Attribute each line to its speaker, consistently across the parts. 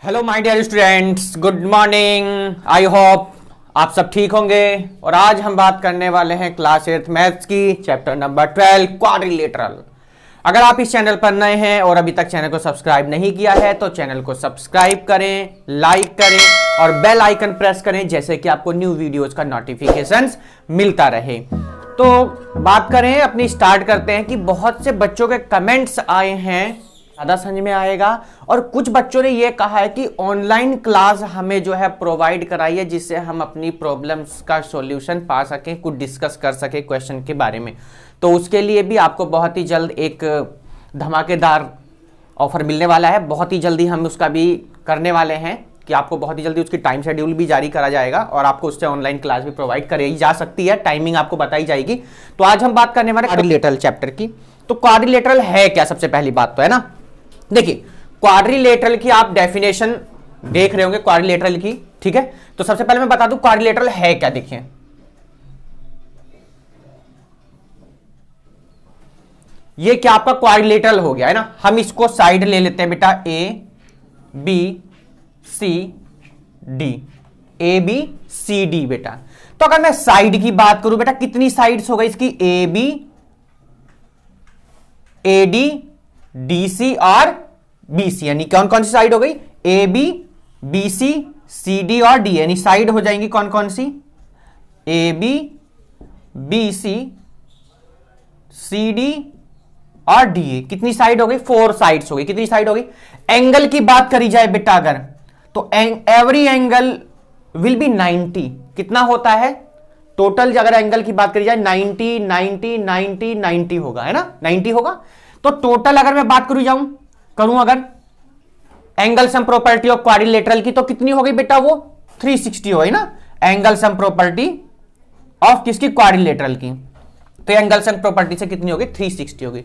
Speaker 1: Hello my dear students, good morning. I hope आप सब ठीक होंगे। और आज हम बात करने वाले हैं क्लास 8 मैथ्स की चैप्टर नंबर 12 क्वाड्रिलेटरल। अगर आप इस चैनल पर नए हैं और अभी तक चैनल को सब्सक्राइब नहीं किया है तो चैनल को सब्सक्राइब करें, लाइक करें और बेल आइकन प्रेस करें, जैसे कि आपको न्यू वीडियोस का नोटिफिकेशंस मिलता रहे। तो बात करें अपनी, स्टार्ट करते हैं कि बहुत से बच्चों के कमेंट्स आए हैं, ज़्यादा समझ में आएगा। और कुछ बच्चों ने यह कहा है कि ऑनलाइन क्लास हमें जो है प्रोवाइड कराइए, जिससे हम अपनी प्रॉब्लम्स का सॉल्यूशन पा सकें, कुछ डिस्कस कर सकें क्वेश्चन के बारे में। तो उसके लिए भी आपको बहुत ही जल्द एक धमाकेदार ऑफर मिलने वाला है। बहुत ही जल्दी हम उसका भी करने वाले हैं कि आपको बहुत ही जल्दी उसकी टाइम शेड्यूल भी जारी करा जाएगा और आपको उससे ऑनलाइन क्लास भी प्रोवाइड कराई जा सकती है, टाइमिंग आपको बताई जाएगी। तो आज हम बात करने वाले क्वाड्रिलेटरल चैप्टर की। तो क्वाड्रिलेटरल है क्या, सबसे पहली बात तो है ना। देखिए, क्वाड्रिलेटरल की आप डेफिनेशन देख रहे होंगे क्वाड्रिलेटरल की, ठीक है। तो सबसे पहले मैं बता दूं क्वाड्रिलेटरल है क्या। देखिए, ये क्या आपका क्वाड्रिलेटरल हो गया है ना। हम इसको साइड ले लेते हैं बेटा, A B C D, A B C D बेटा। तो अगर मैं साइड की बात करूं बेटा, कितनी साइड्स हो गई इसकी, A B, A D, D C और बी सी, यानी कौन कौन सी साइड हो गई, A B, B C, C D और डी, यानी साइड हो जाएंगी कौन कौन सी, A B, B C, C D और डी। कितनी साइड हो गई, 4 साइड्स हो गई। कितनी साइड हो गई। एंगल की बात करी जाए बेटा अगर, तो एवरी एंगल विल बी 90। कितना होता है टोटल, अगर एंगल की बात करी जाए 90 90 90 90 होगा, है ना, 90 होगा। तो टोटल अगर मैं बात करूं अगर angle sum property of quadrilateral की, तो कितनी हो गई बेटा, वो 360 हो गई ना। एंगल सम प्रॉपर्टी ऑफ किसकी, क्वाड्रिलेटरल की। तो एंगल सम प्रॉपर्टी से कितनी हो गई, 360 हो गई।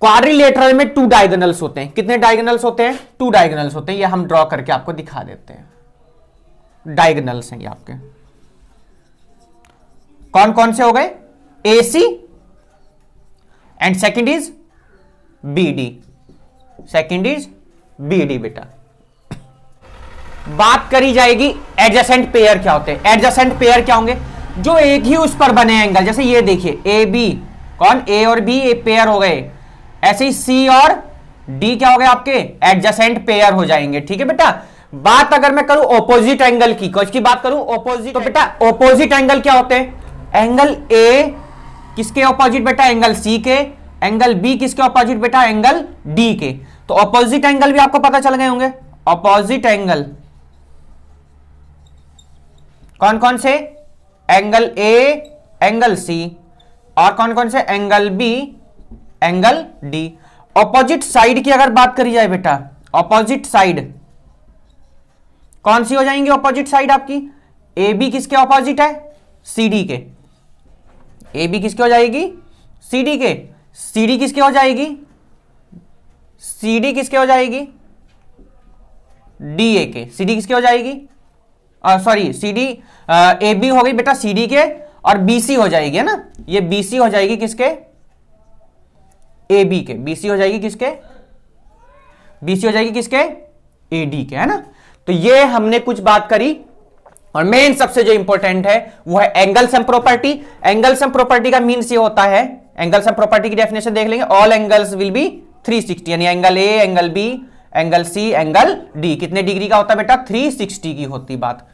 Speaker 1: क्वाड्रिलेटरल में 2 डायगोनल्स होते हैं। कितने डायगोनल्स होते हैं, 2 डायगोनल्स होते हैं। ये हम ड्रॉ करके आपको दिखा देते हैं। डायगोनल्स हैं ये आपके, कौन कौन से हो गए, A C and second is B D, second is B D बेटा। बात करी जाएगी एडजेसेंट पेयर क्या होते हैं। एडजेसेंट पेयर क्या होंगे, जो एक ही उस पर बने एंगल, जैसे ये देखिए ए बी, कौन, ए और बी ए पेयर हो गए। ऐसे ही सी और डी क्या हो गए आपके, एडजेसेंट पेयर हो जाएंगे, ठीक है बेटा। बात अगर मैं करूं ऑपोजिट एंगल की, किसकी बात करूं, ऑपोजिट, तो बेटा ऑपोजिट एंगल क्या होते हैं, एंगल ए किसके ऑपोजिट बेटा, एंगल सी के। एंगल बी किसके ऑपोजिट बेटा, एंगल डी के। तो ऑपोजिट एंगल भी आपको पता चल गए होंगे। ऑपोजिट एंगल कौन कौन से, एंगल ए, एंगल सी और कौन कौन से, angle B, angle D. Opposite side की अगर बात करी जाए बेटा, ऑपोजिट साइड कौन सी हो जाएंगी, ऑपोजिट साइड आपकी, ए बी किसके ऑपोजिट है, सी डी के। ए बी किसके हो जाएगी, सी डी के। सी डी किसके हो जाएगी, सी डी किसके हो जाएगी, डी ए के। सी डी किसके हो जाएगी, sorry C D, A B हो गई बेटा सी डी के, और बी सी हो जाएगी, है ना, ये बी सी हो जाएगी किसके, ए बी के। बी सी हो जाएगी किसके, बी सी हो जाएगी किसके, ए डी के, है ना। तो ये हमने कुछ बात करी। और मेन सबसे जो इंपॉर्टेंट है वो है angle sum property. Angle sum property का मीन्स ये होता है, एंगल सम प्रॉपर्टी की डेफिनेशन देख लेंगे, ऑल एंगल्स विल बी 360, यानी angle A, angle B, angle C, angle D कितने डिग्री का होता है बेटा, 360 की होती बात।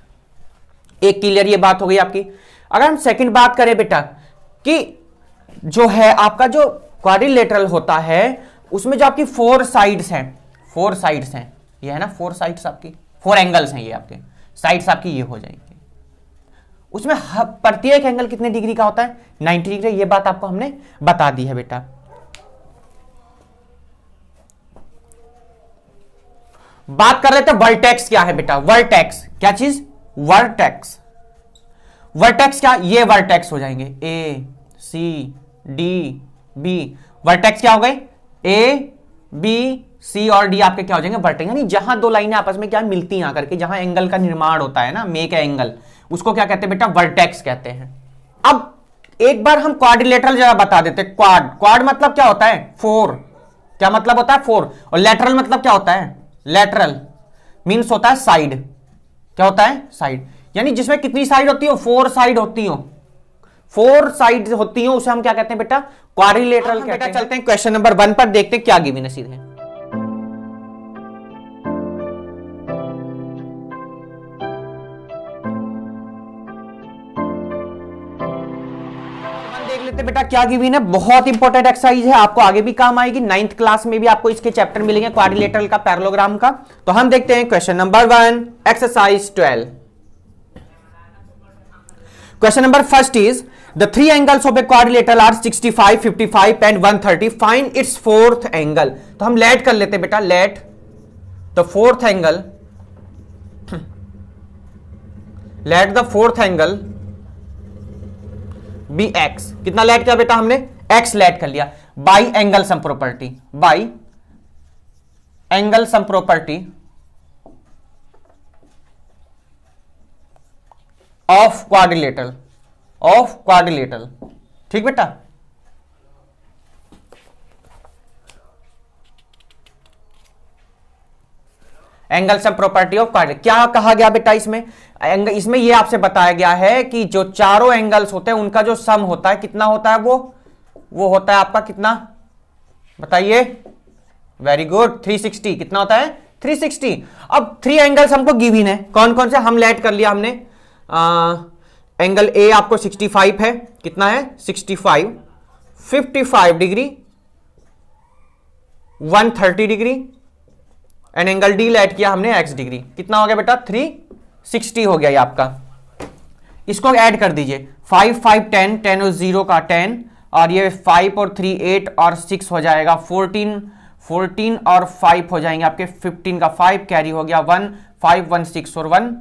Speaker 1: एक क्लियर ये बात हो गई आपकी। अगर हम सेकंड बात करें बेटा कि जो है आपका जो क्वाड्रिलेटरल होता है, उसमें जो आपकी 4 साइड्स हैं, 4 साइड्स हैं, ये है ना 4 साइड्स आपकी, 4 एंगल्स हैं ये आपके, साइड्स आपकी ये हो जाएंगे। उसमें प्रत्येक एंगल कितने डिग्री का होता है, 90 डिग्री। ये बात आपको हमने बता दी है बेटा। बात कर रहे थे वर्टेक्स क्या है बेटा, वर्टेक्स क्या चीज, वर्टेक्स। वर्टेक्स क्या, ये वर्टेक्स हो जाएंगे, ए सी डी बी। वर्टेक्स क्या हो गए, ए बी सी और डी आपके क्या हो जाएंगे, वर्टेक्स। यानी जहां 2 लाइनें आपस में क्या मिलती हैं आकर के, जहां एंगल का निर्माण होता है ना, मेक एंगल, उसको क्या कहते हैं बेटा, वर्टेक्स कहते हैं। अब एक बार हम क्वाड्रिलेटरल जरा बता देते हैं। क्वाड मतलब क्या होता है, 4। क्या मतलब होता है, 4। और लेटरल मतलब क्या होता है, लेटरल मीन्स होता है साइड। क्या होता है? साइड। यानी जिसमें कितनी साइड होती हो? 4 साइड होती हो। 4 साइड होती हो, उसे हम क्या कहते हैं बेटा? क्वाड्रिलेटरल कहते हैं। चलते हैं क्वेश्चन नंबर 1 पर, देखते हैं क्या गिवन है सीधे। देख लेते बेटा क्या गिवन है। बहुत इंपॉर्टेंट एक्सरसाइज है, आपको आगे भी काम आएगी। 9th क्लास में भी आपको इसके चैप्टर मिलेंगे क्वाड्रिलेटरल का, पैरेललोग्राम का। तो हम देखते हैं question number 1, exercise 12। Question number first is the 3 angles of a quadrilateral are 65, 55 and 130, find its fourth angle. तो हम लेट कर लेते बेटा, let the fourth angle, let the fourth angle be x. कितना लेट किया बेटा हमने? एक्स लेट कर लिया। By angle sum property, by angle sum property of quadrilateral, of quadrilateral. ठीक बेटा, angle sum property of quadrilateral. क्या कहा गया बेटा इसमें? इसमें यह आपसे बताया गया है कि जो चारों एंगल्स होते हैं उनका जो सम होता है कितना होता है? वो होता है आपका कितना? बताइए। Very good, 360। कितना होता है? 360। अब 3 एंगल्स हमको गिवन है, कौन कौन से? हम लेट कर लिया हमने। एंगल ए आपको 65 है। कितना है? 65, 55 degree, 130 degree, and angle D let किया हमने x डिग्री। कितना हो गया बेटा? 360 हो गया ये आपका। इसको ऐड कर दीजिए, 5 5 10, 10 और 0 का 10, और ये 5 और 3 8 और 6 हो जाएगा 14, 14 और 5 हो जाएंगे आपके 15 का 5 कैरी हो गया 1, 5 1 6 और 1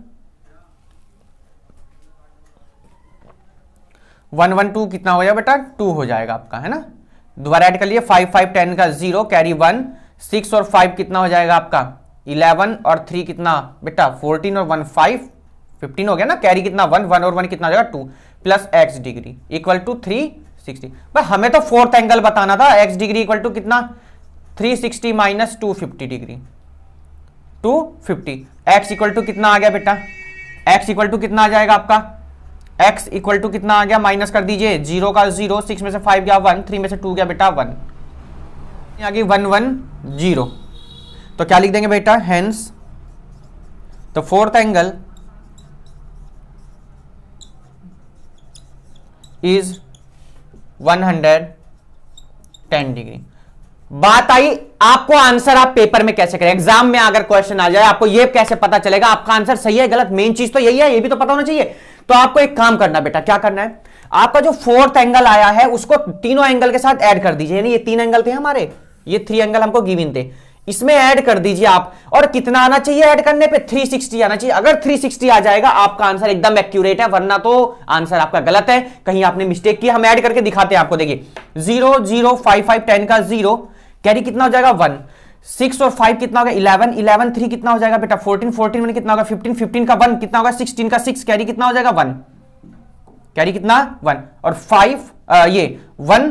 Speaker 1: 1 1 2 कितना हो गया बेटा? 2 हो जाएगा आपका, है ना। दोबारा ऐड कर लिए, 5 5 10 का 0 कैरी 1, 6 और 5 कितना हो जाएगा आपका? 11 और 3 कितना बेटा? 14 और 1 5, 15 हो गया ना। कैरी कितना? 1, 1 और 1 कितना हो जाएगा? 2 plus x degree equal to 360। भाई हमें तो फोर्थ एंगल बताना था। x डिग्री इक्वल टू कितना? 360 minus 250 degree, 250। x equal to कितना आ गया बेटा? x इक्वल टू कितना आ जाएगा आपका? x इक्वल टू कितना आ गया? माइनस कर दीजिए, 0 का 0, 6 में से 5 गया 1, 3 में से 2 गया बेटा 1, आ गई 1 1 0। तो क्या लिख देंगे बेटा? Hence the fourth angle is 110 degree. बात आई आपको आंसर आप पेपर में कैसे करें, एग्जाम में अगर क्वेश्चन आ जाए आपको ये कैसे पता चलेगा आपका आंसर सही है गलत? मेन चीज तो यही है, ये भी तो पता होना चाहिए। तो आपको एक काम करना बेटा, क्या करना है? आपका जो फोर्थ एंगल आया है उसको तीनों एंगल के साथ ऐड कर दीजिए। यानी ये 3 एंगल थे हमारे, ये 3 एंगल हमको गिवन थे, इसमें ऐड कर दीजिए आप। और कितना आना चाहिए ऐड करने पे? 360 आना चाहिए। अगर 360 आ जाएगा आपका आंसर एकदम एक्यूरेट है, वरना तो आंसर आपका गलत है, कहीं आपने मिस्टेक किया। हम ऐड करके दिखाते हैं आपको, देखिए 0 0 5 5 10 का 0 कैरी कितना हो जाएगा? 1, 6 और 5 कितना होगा? 11, 11 3 कितना हो जाएगा बेटा? 14, 14 में कितना होगा? 15, 15 का 1 कितना होगा? 16 का 6 कैरी कितना हो जाएगा? 1, कैरी कितना? 1 और 5 ये 1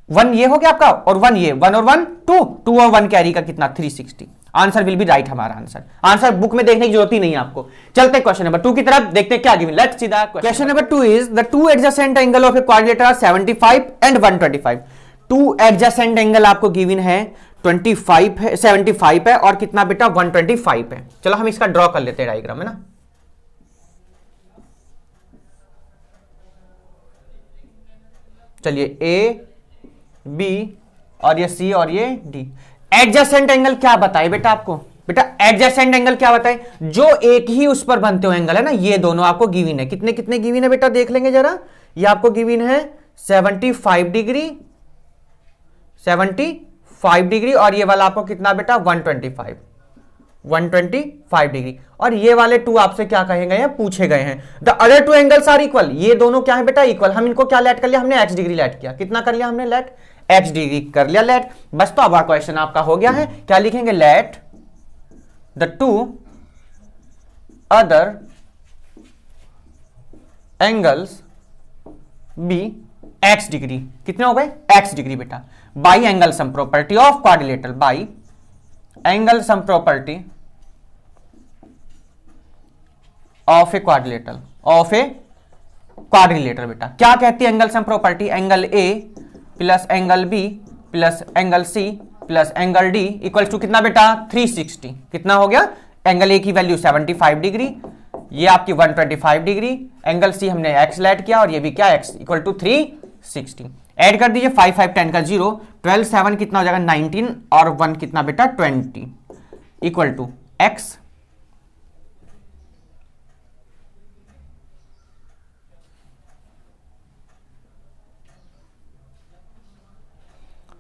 Speaker 1: 1 ये हो गया आपका, और 1 ये 1 और 1 2, 2 और 1 कैरी का कितना? 360। आंसर विल बी राइट हमारा आंसर। आंसर बुक में देखने की जरूरत ही नहीं है आपको। चलते क्वेश्चन नंबर 2 की तरफ, देखते हैं क्या given. Let's see the question number 2 is the 2 adjacent angle of a quadrilateral are 75 and 125। 2 adjacent angle आपको गिवन है, 25 है, 75 है, और कितना बेटा? 125 है। चलो हम इसका ड्रॉ कर लेते हैं डायग्राम, है ना। चलिए ए बी और ये सी और ये डी। एडजेसेंट एंगल क्या बताए बेटा आपको? बेटा एडजेसेंट एंगल क्या बताए? जो एक ही उस पर बनते हो एंगल, है ना। ये दोनों आपको गिवन है। कितने कितने गिवन है बेटा? देख लेंगे जरा। ये आपको गिवन है 75 डिग्री, 75 डिग्री, और ये वाला आपको कितना बेटा? 125, 125 डिग्री। और ये वाले 2 आपसे क्या कहे गए हैं? पूछे गए हैं। The other 2 angles are equal. ये दोनों क्या है बेटा? इक्वल। हम इनको क्या लेट कर लिया? हमने x डिग्री लेट किया। कितना कर लिया हमने? लेट x डिग्री कर लिया लेट। बस तो अब क्वेश्चन आपका हो गया है। क्या लिखेंगे? Let the 2 other angles be x degree. कितने हो गए? x डिग्री बेटा। By angle sum property of quadrilateral, by angle sum property of a quadrilateral, of a quadrilateral. बेटा क्या कहती है angle sum property? Angle A plus angle B plus angle C plus angle D equal to कितना बेटा? 360। कितना हो गया? Angle A की वैल्यू 75 डिग्री, ये आपकी 125 डिग्री, एंगल सी हमने x ऐड किया और ये भी क्या x इक्वल टू 360। ऐड कर दीजिए 5 5 10 का 0, 12 7 कितना हो जाएगा? 19 और 1 कितना बेटा? 20 इक्वल टू x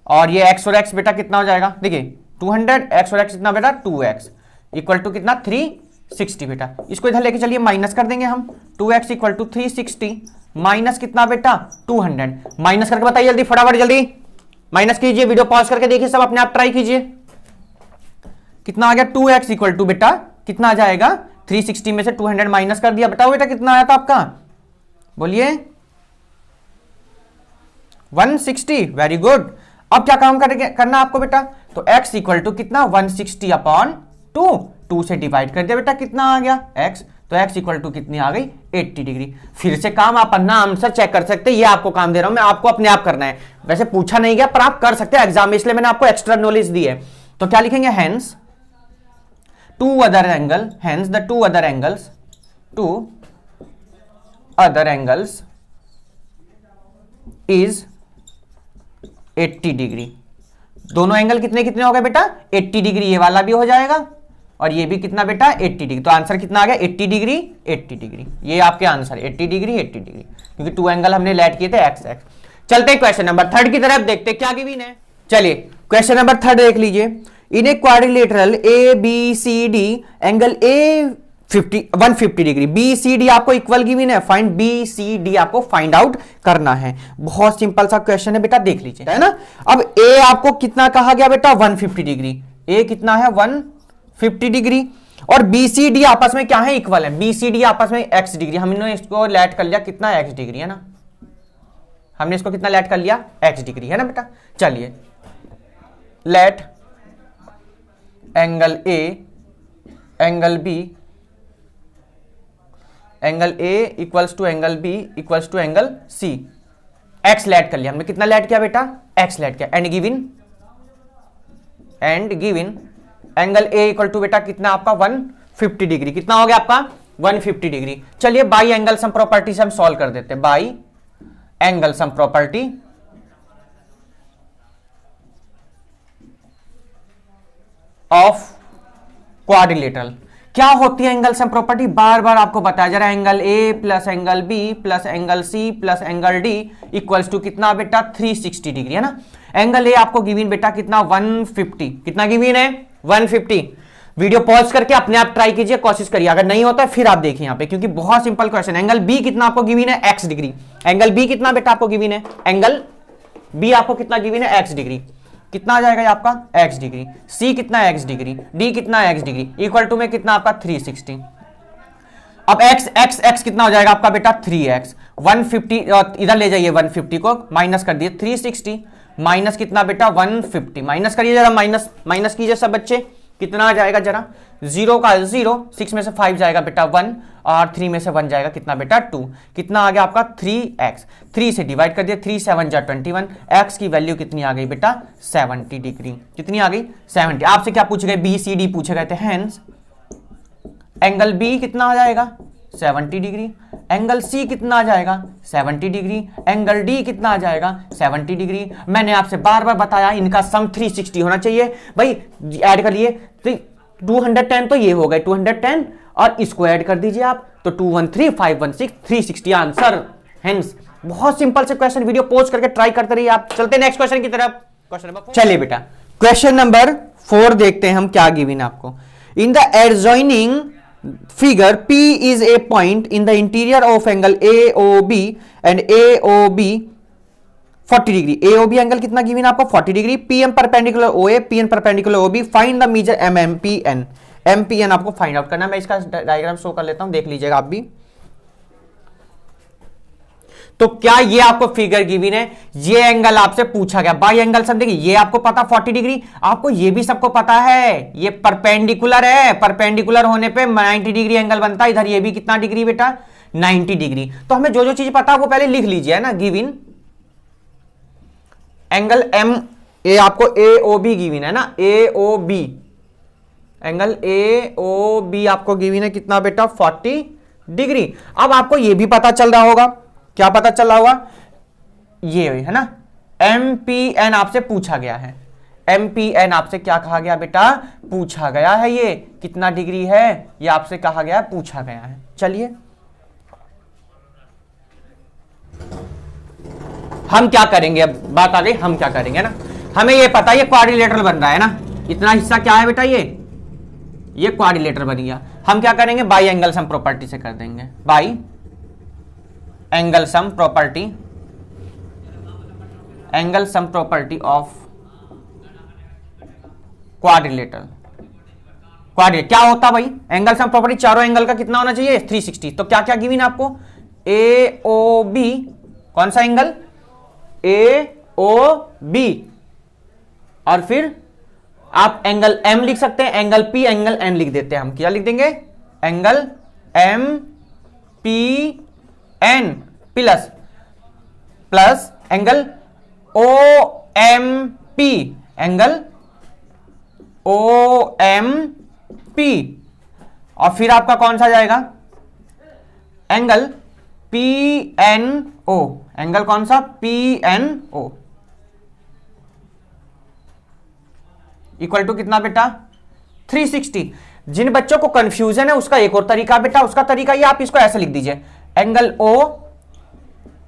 Speaker 1: और ये x और x बेटा कितना हो जाएगा? देखिए 200 x और x कितना बेटा? 2x इक्वल टू कितना? 360 बेटा। इसको इधर लेके चलिए माइनस कर देंगे हम, 2x इक्वल टू 360 माइनस कितना बेटा? 200। माइनस करके बताइए जल्दी, फटाफट जल्दी माइनस कीजिए, वीडियो पॉज करके देखिए, सब अपने आप ट्राई कीजिए। कितना आ गया? 2x इक्वल टू बेटा कितना आ जाएगा? 360 में से 200 माइनस कर दिया, बताओ बेटा कितना आया था आपका? बोलिए 160। Very good. अब क्या काम करना आपको बेटा? तो x इक्वल टू कितना? 160 अपॉन 2 से डिवाइड कर दिया बेटा, कितना आ गया? x। तो x इक्वल टू कितनी आ गई? 80 डिग्री। फिर से काम आप अपना आंसर चेक कर सकते हैं, ये आपको काम दे रहा हूं मैं, आपको अपने आप करना है, वैसे पूछा नहीं गया पर आप कर सकते हैं एग्जाम में, इसलिए मैंने आपको एक्स्ट्रा नॉलेज दी है। तो क्या लिखेंगे? Hence two other angle, hence the two other angles is 80 degree. दोनों एंगल कितने कितने हो गए बेटा? 80 डिग्री। ये वाला भी हो जाएगा और ये भी कितना बेटा? 80 डिग्री। तो आंसर कितना आ गया? 80 डिग्री 80 डिग्री। ये आपके आंसर 80 डिग्री 80 डिग्री, क्योंकि टू एंगल हमने लेट किए थे x x। चलते हैं क्वेश्चन नंबर 3 की तरफ, देखते हैं क्या गिवन है। चलिए क्वेश्चन नंबर 3 देख लीजिए। In a quadrilateral A B C D angle A 150 degree, B C D आपको इक्वल गिवन है, फाइंड बी सी डी आपको फाइंड आउट करना है। बहुत सिंपल सा क्वेश्चन है बेटा, देख लीजिए, है ना। अब ए आपको कितना कहा गया बेटा? 150 डिग्री। ए कितना है? 150 डिग्री। और बी सी डी आपस में क्या है? इक्वल है। बी सी डी आपस में x डिग्री, हमने इसको लेट कर लिया कितना? x डिग्री, है ना। हमने इसको कितना लेट कर लिया? x डिग्री, है ना बेटा। चलिए let angle A angle B, angle A equals to angle B equals to angle C, x let कर लिया हमने। कितना लेट किया बेटा? x लेट किया। And given angle A equal to बेटा कितना आपका? 150 डिग्री। कितना हो गया आपका? 150 डिग्री। चलिए बाई एंगल सम प्रॉपर्टी से हम सॉल्व कर देते हैं। By angle sum property of quadrilateral. क्या होती है एंगल सम प्रॉपर्टी? बार बार आपको बताया जा रहा है। Angle A plus angle B plus angle C plus angle D equals to कितना बेटा? 360 डिग्री, है ना। एंगल ए आपको गिवन बेटा कितना? 150। कितना गिवन है? 150। वीडियो पॉज करके अपने आप ट्राई कीजिए, कोशिश करिए, अगर नहीं होता है फिर आप देखिए यहाँ पे, क्योंकि बहुत सिंपल क्वेश्चन। एंगल बी कितना आपको गिवन है? x degree. एंगल बी कितना बेटा आपको गिवन है? एंगल बी आपको कितना गिवन है? x degree. कितना आ जाएगा ये आपका? x degree. सी कितना है? x degree. डी कितना है? x degree. इक्वल टू में कितना आपका? 360। अब x कितना हो जाएगा आपका बेटा? 3x। 150 इधर ले जाइए, 150 को माइनस कर दिए, 360 माइनस कितना बेटा? 150। माइनस करिए जरा, माइनस कीजिए सब बच्चे। कितना आ जाएगा जरा? 0 का 0, 6 में से 5 जाएगा बेटा 1 और 3 में से 1 जाएगा कितना बेटा? 2। कितना आ गया आपका? 3x। 3 से डिवाइड कर दिया, 3 7 जा 21। x की वैल्यू कितनी आ गई बेटा? 70 डिग्री। कितनी आ गई? 70। आपसे क्या पूछे गए? बी सी डी पूछे गए थे। हेंस एंगल बी कितना आ जाएगा? 70 डिग्री। एंगल सी कितना आ जाएगा? 70 डिग्री। एंगल डी कितना आ जाएगा? 70 डिग्री। मैंने आपसे बार बार बताया इनका सम 360 होना चाहिए भाई। ऐड कर लिए 210, तो ये हो गए 210 और इसको ऐड कर दीजिए आप, तो 213 516 360 आंसर। हेंस बहुत सिंपल से क्वेश्चन, वीडियो पोस्ट करके ट्राई करते रहिए आप। चलते नेक्स्ट क्वेश्चन की तरफ। Question number 4। चलिए बेटा क्वेश्चन नंबर 4 देखते हैं हम क्या गिवन आपको। In the adjoining figure P is a point in the interior of angle AOB and AOB 40 degree. AOB angle कितना गिवन आपको? 40 degree. PM perpendicular OA, PN perpendicular OB, find the measure MPN। MPN आपको find out करना है। मैं इसका diagram show कर लेता हूं, देख लीजिएगा आप भी। तो क्या ये आपको फिगर गिवन है, ये एंगल आपसे पूछा गया, बाई एंगल सब देखिए, ये आपको पता 40 डिग्री, आपको ये भी सबको पता है, ये परपेंडिकुलर है, परपेंडिकुलर होने पे 90 डिग्री एंगल बनता है, इधर ये भी कितना डिग्री बेटा 90 डिग्री। तो हमें जो जो चीज पता है वो पहले लिख लीजिए, है ना, गिवन एंगल एम ए, आपको ए ओ बी गिवन है ना, A O B, angle A O B आपको गिवन है कितना बेटा 40 डिग्री। अब आपको यह भी पता चल रहा होगा, क्या पता चल रहा होगा, ये है ना एम पी एन आपसे पूछा गया है, एम पी एन आपसे क्या कहा गया बेटा, पूछा गया है, ये कितना डिग्री है ये आपसे कहा गया है, पूछा गया है। चलिए हम क्या करेंगे, अब बात आ गई हम क्या करेंगे ना, हमें ये पता है ये क्वाड्रिलेटरल बन रहा है ना, इतना हिस्सा क्या है बेटा, ये क्वाड्रिलेटर बन गया। हम क्या करेंगे, बाई एंगल सम प्रॉपर्टी से कर देंगे, by angle sum property, angle sum property of quadrilateral. Quadrilateral क्या होता भाई, एंगल सम प्रॉपर्टी चारों एंगल का कितना होना चाहिए 360। तो क्या क्या गिवन आपको, ए ओ बी, कौन सा एंगल ए ओ बी, और फिर आप एंगल एम लिख सकते हैं, एंगल पी एंगल एन लिख देते हैं, हम क्या लिख देंगे, angle M P N plus plus angle O M P, angle O M P, और फिर आपका कौन सा जाएगा, angle P N O, angle कौन सा P N O, equal to कितना बेटा 360। जिन बच्चों को कंफ्यूजन है उसका एक और तरीका बेटा, उसका तरीका ये, आप इसको ऐसे लिख दीजिए, angle O,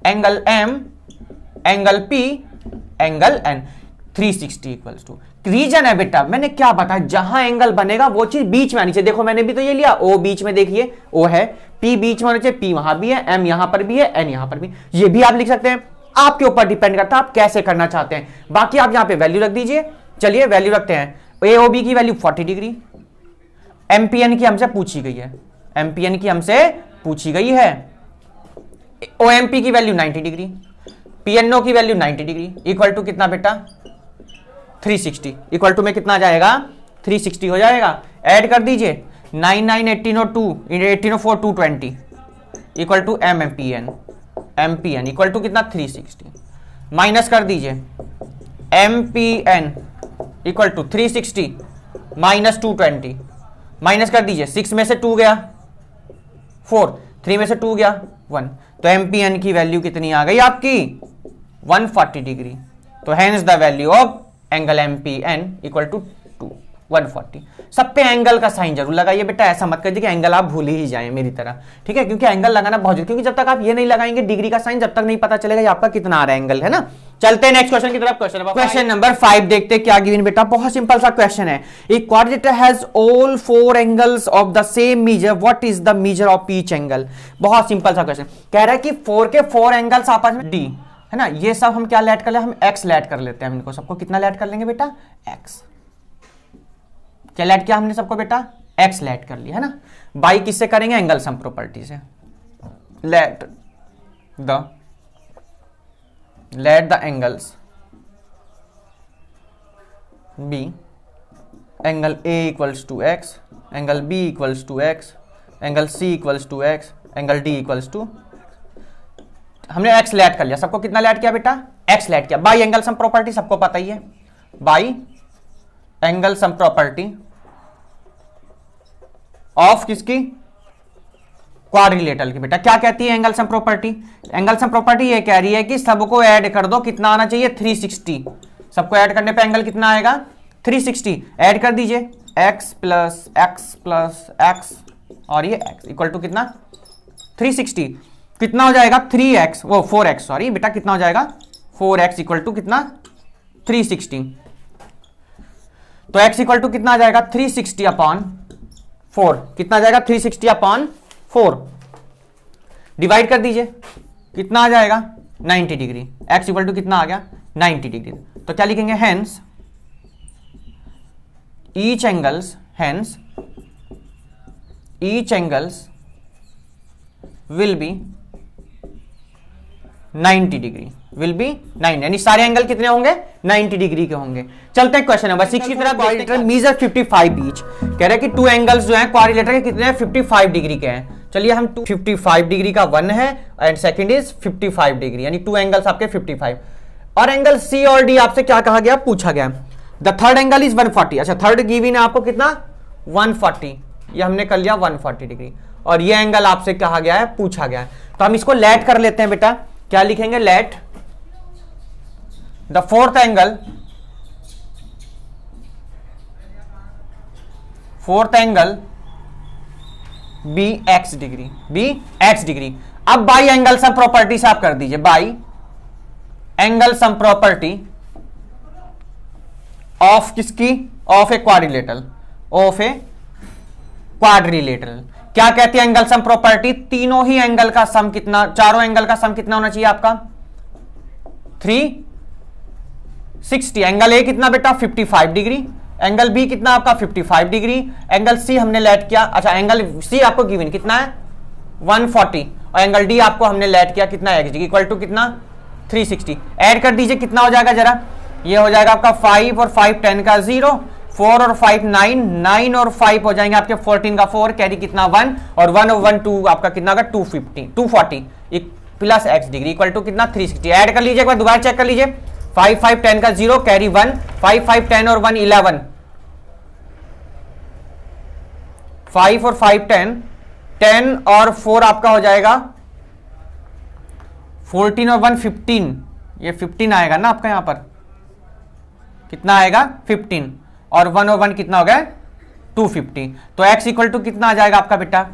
Speaker 1: angle M, angle P, angle N, 360 equals to. Reason है बेटा, मैंने क्या बताया, जहां एंगल बनेगा वो चीज बीच में आनी चाहिए। देखो मैंने भी तो ये लिया, ओ बीच में, देखिए ओ है, पी बीच में होना चाहिए, पी वहां भी है, एम यहां पर भी है, एन यहां पर भी, ये भी आप लिख सकते हैं, आपके ऊपर डिपेंड करता है आप कैसे करना चाहते हैं। बाकी आप यहां पे वैल्यू रख दीजिए। चलिए वैल्यू रखते हैं, ए ओ बी की वैल्यू 40 डिग्री, एमपीएन की हमसे पूछी गई है, एमपीएन की हमसे पूछी गई है, ओएमपी की वैल्यू 90 डिग्री, पीएनओ की वैल्यू 90 डिग्री, इक्वल टू कितना बेटा 360, इक्वल टू में कितना आ जाएगा 360 हो जाएगा। ऐड कर दीजिए 9 9 1802 1804 220 equal to M M P N, M P N equal to कितना 360, माइनस कर दीजिए M P N equal to 360 minus 220, minus कर दीजिए 6 में से 2 गया 4, 3 में से 2 गया 1, तो एम पी एन की वैल्यू कितनी आ गई आपकी 140 डिग्री। तो hence the value of angle M P N equal to 140। सब पे एंगल का साइन जरूर लगाइए बेटा, ऐसा मत करिए कि एंगल आप भूल ही जाएं मेरी तरह, ठीक है, क्योंकि एंगल लगाना बहुत जरूरी, क्योंकि जब तक आप ये नहीं लगाएंगे डिग्री का साइन, जब तक नहीं पता चलेगा ये आपका कितना आ रहा है एंगल, है ना। चलते हैं नेक्स्ट क्वेश्चन की तरफ। क्वेश्चन नंबर 5 देखते हैं क्या गिवन बेटा, बहुत सिंपल सा क्वेश्चन है। एक quadrilateral has all 4 angles of the same measure, what is the measure of each angle. बहुत सिंपल सा क्वेश्चन, कह रहा है कि 4 के 4 एंगल्स आपस में डी, है ना, ये सब हम क्या लैट कर ले, हम एक्स लैट कर लेते हैं, इनको सबको कितना लैट कर लेंगे बेटा एक्स, क्या लैट किया हमने सबको बेटा एक्स लैट कर लिया, है ना। बाई किससे करेंगे, एंगल सम प्रॉपर्टी से, let the angles be angle A equals to x, angle B equals to x, angle C equals to x, angle D equals to, हमने x लैट कर लिया, सबको कितना लैट किया बेटा x लैट किया। By angle sum property सबको पता ही है, by angle sum property of किसकी, क्वाड्रिलेटरल की बेटा। क्या कहती है angle sum property, angle sum property ये कह रही है कि सबको ऐड कर दो, कितना आना चाहिए 360, सबको ऐड करने पे एंगल कितना आएगा 360, ऐड कर दीजिए x plus x plus x और ये x इक्वल टू कितना 360, कितना हो जाएगा 3x, वो 4x सॉरी बेटा, कितना हो जाएगा 4x इक्वल टू कितना 360, तो x इक्वल टू कितना आ जाएगा 360 अपॉन 4, कितना आ जाएगा 360 अपॉन 4, डिवाइड कर दीजिए कितना आ जाएगा 90 डिग्री, x इक्वल टू कितना आ गया 90 डिग्री। तो क्या लिखेंगे, hence each angles, hence each angles will B 90 degree will be 9, यानी सारे एंगल कितने होंगे 90 डिग्री के होंगे। चलते हैं क्वेश्चन नंबर 6 की तरफ। क्वाड्रिलेटरल मेजर 55 ईच, कह रहे हैं कि टू एंगल्स जो हैं क्वाड्रिलेटरल के कितने हैं 55 डिग्री के हैं। चलिए हम 55 डिग्री का वन है एंड सेकंड इज 55 डिग्री, यानी टू एंगल्स आपके 55। और एंगल सी और डी आपसे क्या कहा गया, पूछा गया। द थर्ड एंगल इज 140, अच्छा थर्ड गिवन है आपको कितना 140, ये हमने कर लिया 140 डिग्री। और ये एंगल आपसे कहा गया है, पूछा गया है, तो हम इसको लेट कर लेते हैं बेटा। क्या लिखेंगे, let the fourth angle be x degree. अब बाई एंगल सम प्रॉपर्टी से आप कर दीजिए, by angle sum property of किसकी, ऑफ ए क्वाड्रिलेटरल, क्या कहती है एंगल सम प्रॉपर्टी, तीनों ही एंगल का सम कितना, चारों एंगल का सम कितना होना चाहिए आपका 360। एंगल ए कितना बेटा 55 डिग्री, एंगल बी कितना आपका 55 डिग्री, एंगल सी हमने लेट किया, अच्छा एंगल सी आपको गिवन कितना है 140, और एंगल डी आपको हमने लेट किया कितना एक्स डिग्री इक्वल टू कितना 360। ऐड कर दीजिए कितना हो जाएगा जरा, ये हो जाएगा आपका 5 और 5 10 का 0, 4 और 5 9, 9 और 5 हो जाएंगे आपके 14 का 4, कैरी कितना 1, और 1 और 1 2 आपका कितना होगा 240 plus x degree equal to कितना 360। ऐड कर लीजिए एक बार दोबारा चेक कर लीजिए, 5 5 10 का 0, कैरी 1, 5 5 10 और 1 11, 5 और 5 10, 10 और 4 आपका हो जाएगा 14 और 1 15, ये 15 आएगा ना आपका यहां पर, कितना आएगा 15, और 1 और 1 कितना हो गया 250। तो x इक्वल टू कितना आ जाएगा आपका बेटा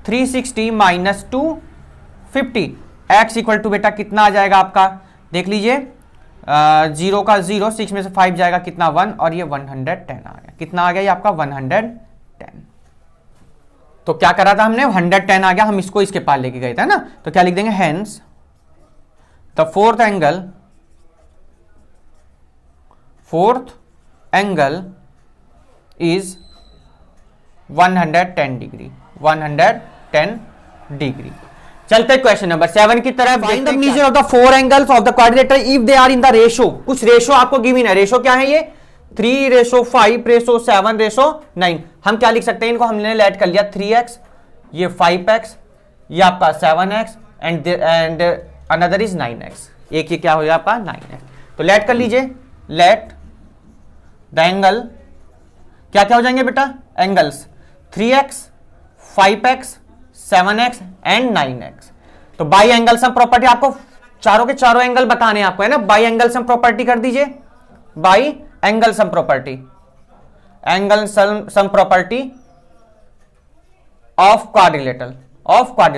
Speaker 1: 360 माइनस 250, x इक्वल टू बेटा कितना आ जाएगा आपका, देख लीजिए 0 का 0, 6 में से 5 जाएगा कितना 1, और ये 110 आ गया, कितना आ गया ये आपका 110। तो क्या करा था हमने 110 आ गया, हम इसको इसके पास लेके गए थे ना, तो क्या लिख देंगे, hence the fourth angle is 110 degree. चलते क्वेश्चन नंबर 7 की तरफ। Find the measure of the four angles of the quadrilateral if they are in the ratio, कुछ रेशो आपको गिवन है, रेशो क्या है ये 3:5:7:9। हम क्या लिख सकते हैं, इनको हमने लेट कर लिया 3x, ये 5x, ये आपका 7x and another is 9x, एक ये क्या हो गया आपका 9x। तो लेट कर लीजिए, लेट द एंगल, क्या क्या हो जाएंगे बेटा angles 3x 5x 7x and 9x। तो बाई एंगल सम प्रॉपर्टी आपको चारों के चारों एंगल बताने आपको है ना, बाई एंगल सम प्रॉपर्टी कर दीजिए, by angle sum property of quadrilateral,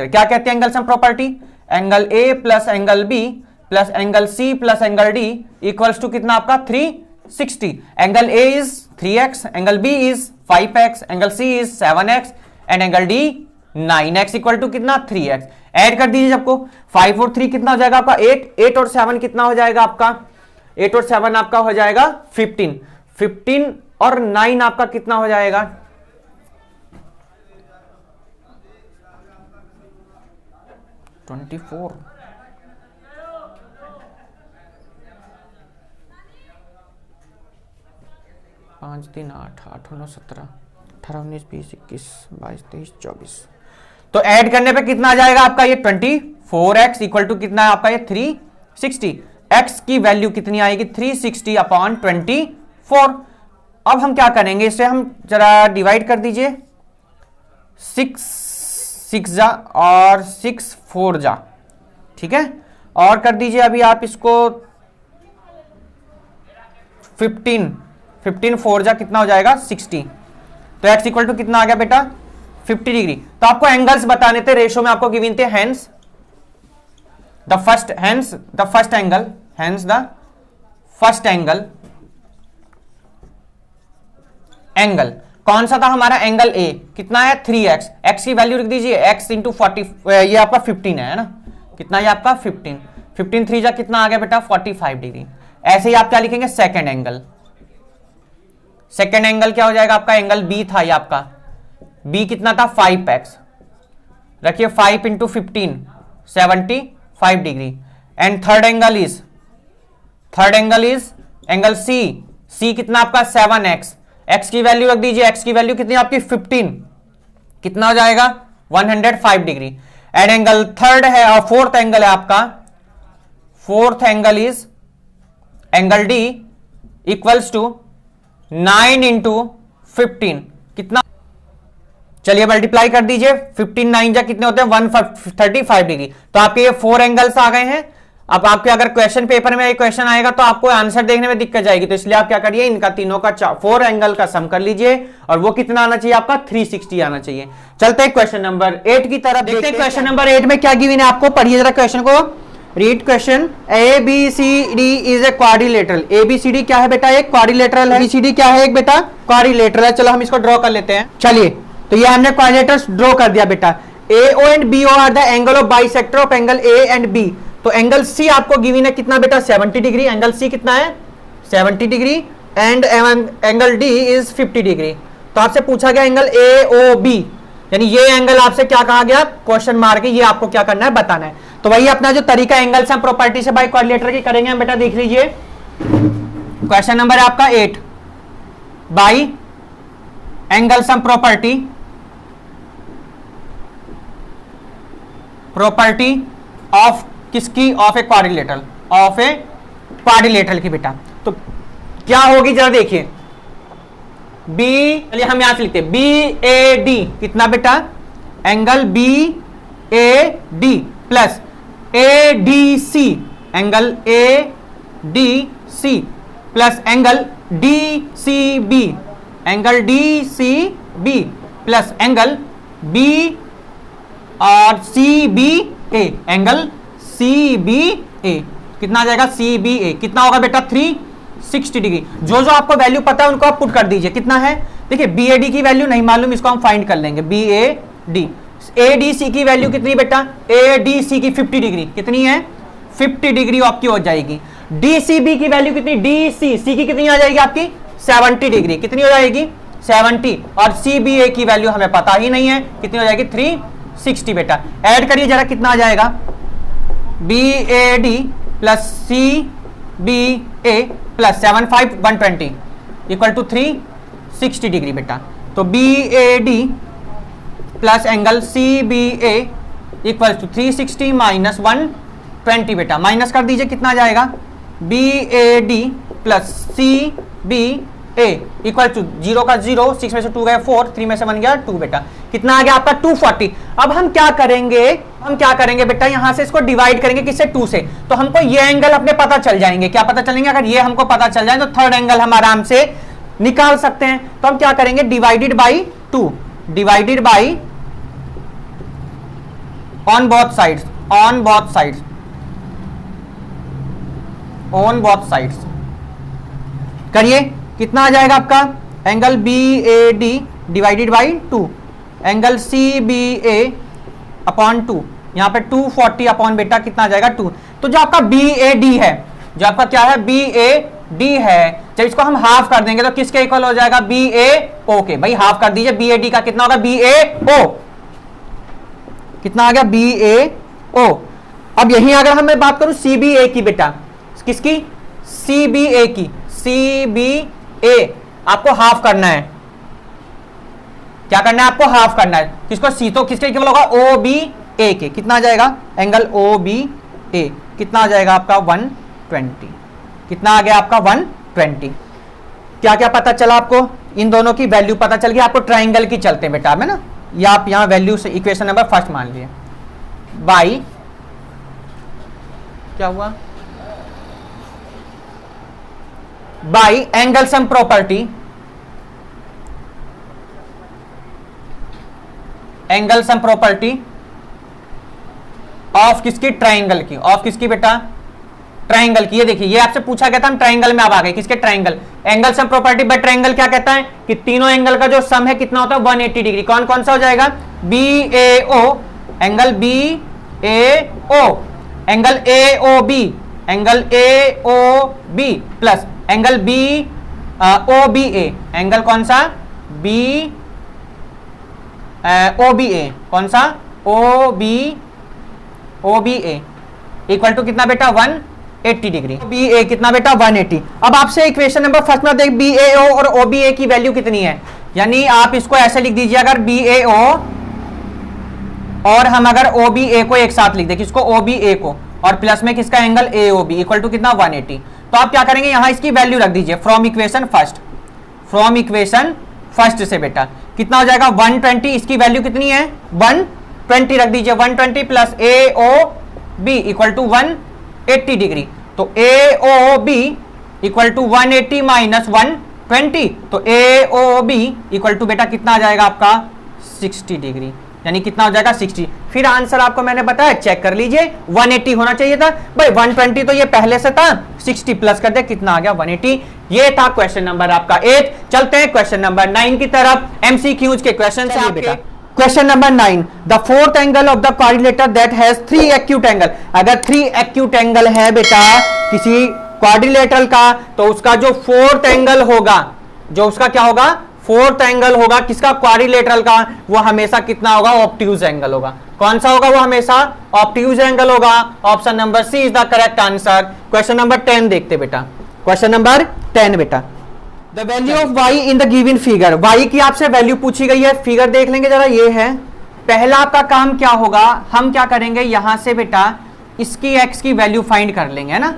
Speaker 1: क्या कहते हैं angle sum property, angle A plus angle B plus angle C plus angle D equals to कितना आपका 360। Angle A is 3x, angle B is 5x, angle C is 7x and angle D 9x equal to कितना 3x। Add कर दीजिए आपको, 5 और 3 कितना हो जाएगा आपका 8, 8 और 7 कितना हो जाएगा आपका, 8 और 7 आपका हो जाएगा 15, 15 और 9 आपका कितना हो जाएगा 24, 5 3 8 8 9 17 18 19 20 21 22 23 24। तो ऐड करने पे कितना आ जाएगा आपका ये 24x इक्वल टू कितना है आपका ये 360। x की वैल्यू कितनी आएगी 360 अपॉन 24। अब हम क्या करेंगे, इसे हम जरा डिवाइड कर दीजिए, 6 6 जा और 6 4 जा, ठीक है, और कर दीजिए अभी आप इसको 15 4 जा कितना हो जाएगा 60। तो x इक्वल टू कितना आ गया बेटा 50 डिग्री। तो आपको एंगल्स बताने थे, रेशो में आपको गिवन थे, हेंस द फर्स्ट एंगल कौन सा था हमारा, एंगल ए कितना है 3x, x की वैल्यू लिख दीजिए, x इंटू 40, ये आपका 15 है ना, कितना ये आपका 15, 15 3 जा कितना आ गया बेटा 45 डिग्री। ऐसे ही आप क्या लिखेंगे, सेकेंड एंगल क्या हो जाएगा आपका, एंगल बी था ये आपका, बी कितना था 5x, रखिए 5 into 15 75 degree. And third angle is angle C. C कितना आपका 7x, x की वैल्यू रख दीजिए, x की वैल्यू कितनी आपकी 15, कितना हो जाएगा 105 डिग्री। एंड एंगल थर्ड है और फोर्थ एंगल है आपका, fourth angle is angle D equals to 9 into 15, कितना, चलिए मल्टीप्लाई कर दीजिए, 15 9 जा कितने होते हैं 135 डिग्री। तो आपके ये 4 एंगल्स आ गए हैं। अब आपके अगर क्वेश्चन पेपर में क्वेश्चन आएगा तो आपको आंसर देखने में दिक्कत जाएगी, तो इसलिए आप क्या करिए, इनका तीनों का 4 एंगल का सम कर लीजिए और वो कितना आना चाहिए आपका 360 आना चाहिए। चलते हैं क्वेश्चन नंबर 8 की तरफ, देखते हैं क्वेश्चन नंबर 8 में क्या गिवन है आपको। पढ़िए जरा क्वेश्चन को, read question. A B C D is a quadrilateral. A B C D क्या है बेटा, एक क्वाड्रिलेटरल है। बी सी डी क्या है एक बेटा, क्वाड्रिलेटरल है। चलो हम इसको ड्रॉ कर लेते हैं। चलिए तो ये हमने क्वाड्रिलेटरल ड्रॉ कर दिया बेटा। A O and B O are the angle of bisector of angle A and B. तो एंगल सी आपको गिवन है कितना बेटा 70 डिग्री, एंगल सी कितना है 70 degree and angle D is 50 degree. तो आपसे पूछा गया एंगल ए ओ बी, यानी ये एंगल आपसे क्या कहा गया, क्वेश्चन मार के ये आपको क्या करना है बताना है। तो वही अपना जो तरीका एंगल सम प्रॉपर्टी से बाय क्वाड्रिलेटरल की करेंगे हम बेटा, देख लीजिए क्वेश्चन नंबर है आपका 8, by angle sum property of किसकी, of a quadrilateral, of a quadrilateral की बेटा। तो क्या होगी जरा देखिए, बी, चलिए हम यहां से लिखते हैं बी ए डी कितना बेटा, angle B A D plus A D C, angle A D C plus angle D C B, angle D C B plus angle B और C B A, angle C B A, कितना आ जाएगा सी B A, कितना होगा बेटा 360 degree. जो जो आपको वैल्यू पता है उनको आप पुट कर दीजिए। कितना है देखिए, बी ए डी की वैल्यू नहीं मालूम, इसको हम फाइंड कर लेंगे। B A D, A D C की वैल्यू कितनी बेटा, ए डी सी की 50 डिग्री, कितनी है 50 डिग्री आपकी हो जाएगी। डी सी बी की वैल्यू कितनी, डी सी सी की कितनी आ जाएगी आपकी 70 डिग्री, कितनी हो जाएगी 70, और सी बी ए की वैल्यू हमें पता ही नहीं है, कितनी हो जाएगी 360 बेटा। ऐड करिए जरा कितना आ जाएगा, B A D plus C B A plus 75 120 equal to 360 degree बेटा। तो B A D plus angle C B A equal to 360 minus 120 बेटा, माइनस कर दीजिए कितना आ जाएगा, B A D plus C B A equal to 0 का 0, 6 में से 2 गया 4, 3 में से 1 गया 2 बेटा, कितना आ गया आपका 240। अब हम क्या करेंगे बेटा, यहां से इसको डिवाइड करेंगे किससे 2 से, तो हमको ये एंगल अपने पता चल जाएंगे। क्या पता चलेंगे, अगर ये हमको पता चल जाए तो थर्ड एंगल हम आराम से निकाल सकते हैं। तो हम क्या करेंगे, divided by 2, divided by on both sides, on both sides, on both sides करिए, कितना आ जाएगा आपका angle B A D divided by 2, angle C B A upon 2, यहां पे 240 अपॉन बेटा कितना आ जाएगा 2। तो जो आपका बी ए डी है, जो आपका क्या है बी ए डी है, जब इसको हम हाफ कर देंगे तो किसके इक्वल हो जाएगा, बी ए ओ के। भाई हाफ कर दीजिए, बी ए डी का कितना होगा, बी ए ओ, कितना आ गया बी ए ओ। अब यही अगर हम मैं बात करूं सी बी ए की बेटा, किसकी, सी बी ए की, सी बी ए आपको हाफ करना है। क्या करना है आपको, हाफ करना है किसको, सी, तो किसके इक्वल होगा ओ बी ए के, कितना आ जाएगा एंगल ओ बी ए, कितना आ जाएगा आपका 120, कितना आ गया आपका 120। क्या क्या पता चला आपको, इन दोनों की वैल्यू पता चल गई आपको, ट्राइंगल की चलते हैं बेटा, है ना, ये आप यहां वैल्यू से इक्वेशन नंबर फर्स्ट मान लिए, बाई क्या हुआ, by angle sum property, angle sum property of किसकी, ट्राइंगल की, ऑफ किसकी बेटा, ट्राइंगल की। ये देखिए ये आपसे पूछा गया था, हम ट्राइंगल में अब आ गए, किसके, triangle. Angle sum property bye triangle क्या कहता है कि तीनों एंगल का जो सम है कितना होता है 180 डिग्री। कौन कौन सा हो जाएगा, B A O, angle B A O, angle A O B, angle A O B plus angle B O B A, angle कौन सा, बी ओ बी ए, कौन सा, O B A, equal to कितना बेटा 180 degree. B A कितना बेटा 180। अब आपसे इक्वेशन नंबर फर्स्ट में देख बी ए ओ और ओ बी ए की वैल्यू कितनी है, यानी आप इसको ऐसे लिख दीजिए, अगर बी ए ओ और हम अगर ओ बी ए को एक साथ लिख दे, किसको ओ बी ए को, और प्लस में किसका angle A O B equal to कितना 180, तो आप क्या करेंगे यहां इसकी वैल्यू रख दीजिए फ्रॉम इक्वेशन फर्स्ट से बेटा कितना हो जाएगा 120, इसकी वैल्यू कितनी है 120 रख दीजिए, 120 plus A O B equal to 180 degree, तो A O B equal to 180 minus 120, तो A O B equal to बेटा कितना आ जाएगा आपका 60 डिग्री, यानी कितना हो जाएगा 60। फिर आंसर आपको मैंने बताया चेक कर लीजिए, 180 होना चाहिए था भाई, 120 तो ये पहले से था, 60 प्लस कर दे कितना आ गया 180। ये था क्वेश्चन नंबर आपका 8। चलते हैं क्वेश्चन नंबर 9 की तरफ। एमसीक्यूज के क्वेश्चन है बेटा। Question number 9, the fourth angle of the quadrilateral that has 3 acute angle. अगर 3 एक्यूट एंगल है बेटा किसी क्वाड्रिलेटरल का, तो उसका जो फोर्थ एंगल होगा, जो उसका क्या होगा फोर्थ एंगल होगा किसका क्वाड्रिलेटरल का, वो हमेशा कितना होगा ऑब्ट्यूज एंगल होगा। कौन सा होगा वो हमेशा ऑब्ट्यूज एंगल होगा। Option number C is the correct answer. Question number 10 देखते बेटा। क्वेश्चन नंबर 10 बेटा, the value of y in the given figure. y की आपसे वैल्यू पूछी गई है, फिगर देख लेंगे जरा, ये है। पहला आपका काम क्या होगा, हम क्या करेंगे यहां से बेटा इसकी x की वैल्यू फाइंड कर लेंगे, है ना।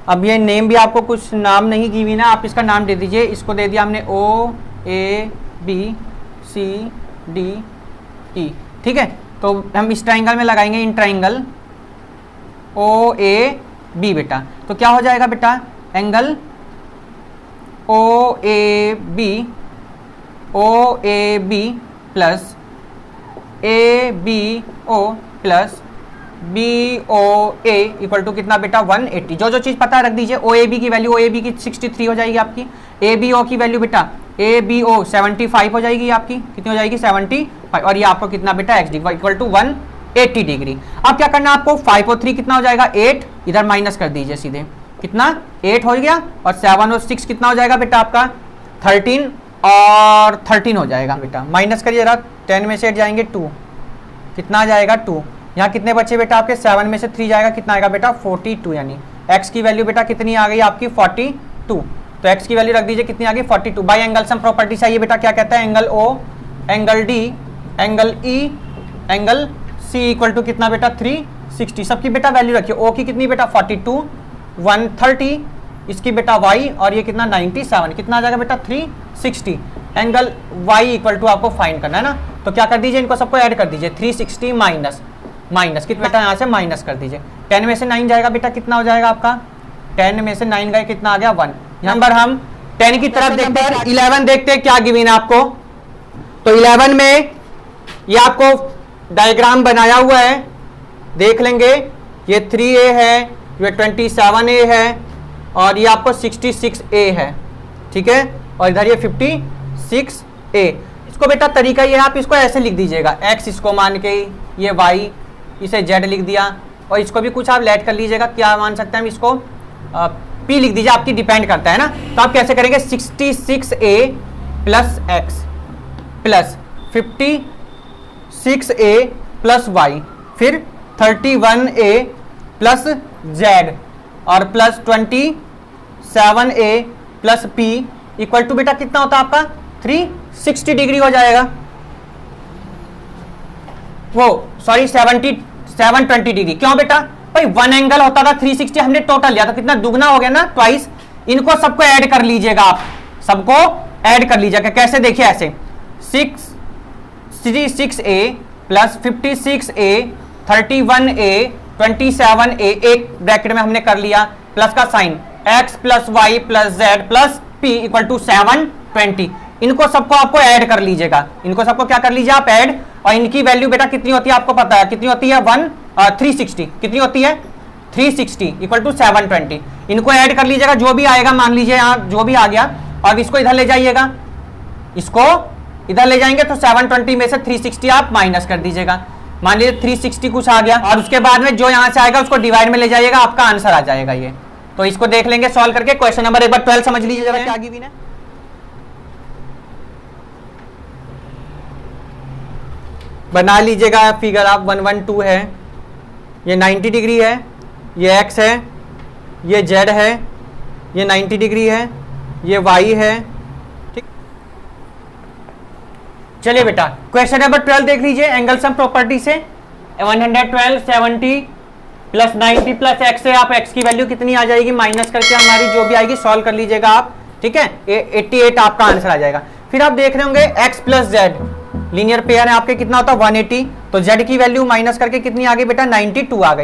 Speaker 1: अब ये नेम भी आपको कुछ नाम नहीं गिवन है, आप इसका नाम दे दीजिए। इसको दे दिया हमने O A B C D E, ठीक है। तो हम इस ट्राइंगल में लगाएंगे in triangle O A B बेटा, तो क्या हो जाएगा बेटा angle O A B plus A B O plus B O A equal to कितना बेटा 180। जो जो चीज़ पता है रख दीजिए। O A B की वैल्यू, O A B की 63 हो जाएगी आपकी। A B O की वैल्यू बेटा A B O 75 हो जाएगी आपकी, कितनी हो जाएगी 75, और ये आपको कितना बेटा x इक्वल टू 180 डिग्री। अब क्या करना आपको 5 और 3 कितना हो जाएगा 8, इधर माइनस कर दीजिए सीधे, कितना 8 हो गया, और 7 और 6 कितना हो जाएगा बेटा आपका 13 और 13 हो जाएगा बेटा। माइनस करिए जरा, 10 में से 8 जाएंगे 2, कितना आ जाएगा 2। यहाँ कितने बच्चे बेटा आपके 7 में से 3 जाएगा, कितना आएगा बेटा 42, यानी x की वैल्यू बेटा कितनी आ गई आपकी 42। तो x की वैल्यू रख दीजिए कितनी आ गई 42। बाई एंगल सम प्रॉपर्टी चाहिए बेटा, क्या कहता है angle O, angle D, angle E, angle C equal to कितना बेटा 360। सबकी बेटा वैल्यू रखिए। O की कितनी बेटा 42, 130, इसकी बेटा y, और ये कितना 97, कितना आ जाएगा बेटा 360। एंगल y इक्वल टू आपको फाइंड करना है ना, तो क्या कर दीजिए इनको सबको ऐड कर दीजिए। 360 माइनस कितना बेटा यहाँ से माइनस कर दीजिए। 10 में से 9 जाएगा बेटा, कितना हो जाएगा आपका 10 में से 9 गए, कितना आ गया 1। नंबर हम 10 की तरफ देखते हैं। 11 देखते हैं क्या गिवन है आपको। तो 11 में ये आपको डायग्राम बनाया हुआ है, देख लेंगे। ये 3a है, ये 27a है, और ये आपको 66a है, ठीक है, और इधर ये 56a। इसको बेटा तरीका ये है, आप इसको ऐसे लिख दीजिएगा, x इसको मान के, ये y, इसे z लिख दिया, और इसको भी कुछ आप लेट कर लीजिएगा, क्या मान सकते हैं हम इसको p लिख दीजिए, आपकी डिपेंड करता है ना। तो आप कैसे करेंगे 66a plus x plus 56a plus y, फिर 31a प्लस z और plus 27a plus p equal to बेटा कितना होता है आपका 360 डिग्री हो जाएगा। वो सॉरी 720 डिग्री। क्यों बेटा भाई, वन एंगल होता था 360, हमने टोटल लिया तो कितना दुगना हो गया ना, ट्वाइस। इनको सबको ऐड कर लीजिएगा, आप सबको ऐड कर लीजिएगा। कैसे देखिए ऐसे 66a plus 56a 31a 27a, एक ब्रैकेट में हमने कर लिया, प्लस का sign x plus y plus z plus p equal to 720। इनको सबको आपको ऐड कर लीजिएगा, इनको सबको क्या कर लीजिए आप ऐड, और इनकी वैल्यू बेटा कितनी होती है आपको पता है, कितनी होती है 360, कितनी होती है 360 इक्वल टू 720। इनको ऐड कर लीजिएगा, जो भी आएगा मान लीजिए यहाँ जो भी आ गया, और इसको इधर ले जाइएगा, इसको इधर ले जाएंगे तो 720 में से 360 आप माइनस कर दीजिएगा। मान लीजिए 360 कुछ आ गया, और उसके बाद में जो यहाँ से आएगा उसको डिवाइड में ले जाइएगा, आपका आंसर आ जाएगा ये। तो इसको देख लेंगे सॉल्व करके। क्वेश्चन नंबर एक बार 12 समझ लीजिए जरा क्या गिवन है। बना लीजिएगा फिगर आप, 112 है, ये 90 डिग्री है, ये x है, ये z है, ये 90 डिग्री है, ये y है। ठीक, चलिए बेटा क्वेश्चन नंबर 12 देख लीजिए एंगल सम प्रॉपर्टी से। 112 70 प्लस 90 प्लस x से आप x की वैल्यू कितनी आ जाएगी माइनस करके हमारी जो भी आएगी सॉल्व कर लीजिएगा आप। ठीक है, 88 आपका आंसर आ जाएगा। फिर आप देख रहे होंगे x plus Z linear pair है आपके, कितना होता है 180, तो z की वैल्यू माइनस करके कितनी आ गई बेटा 92 आ गई।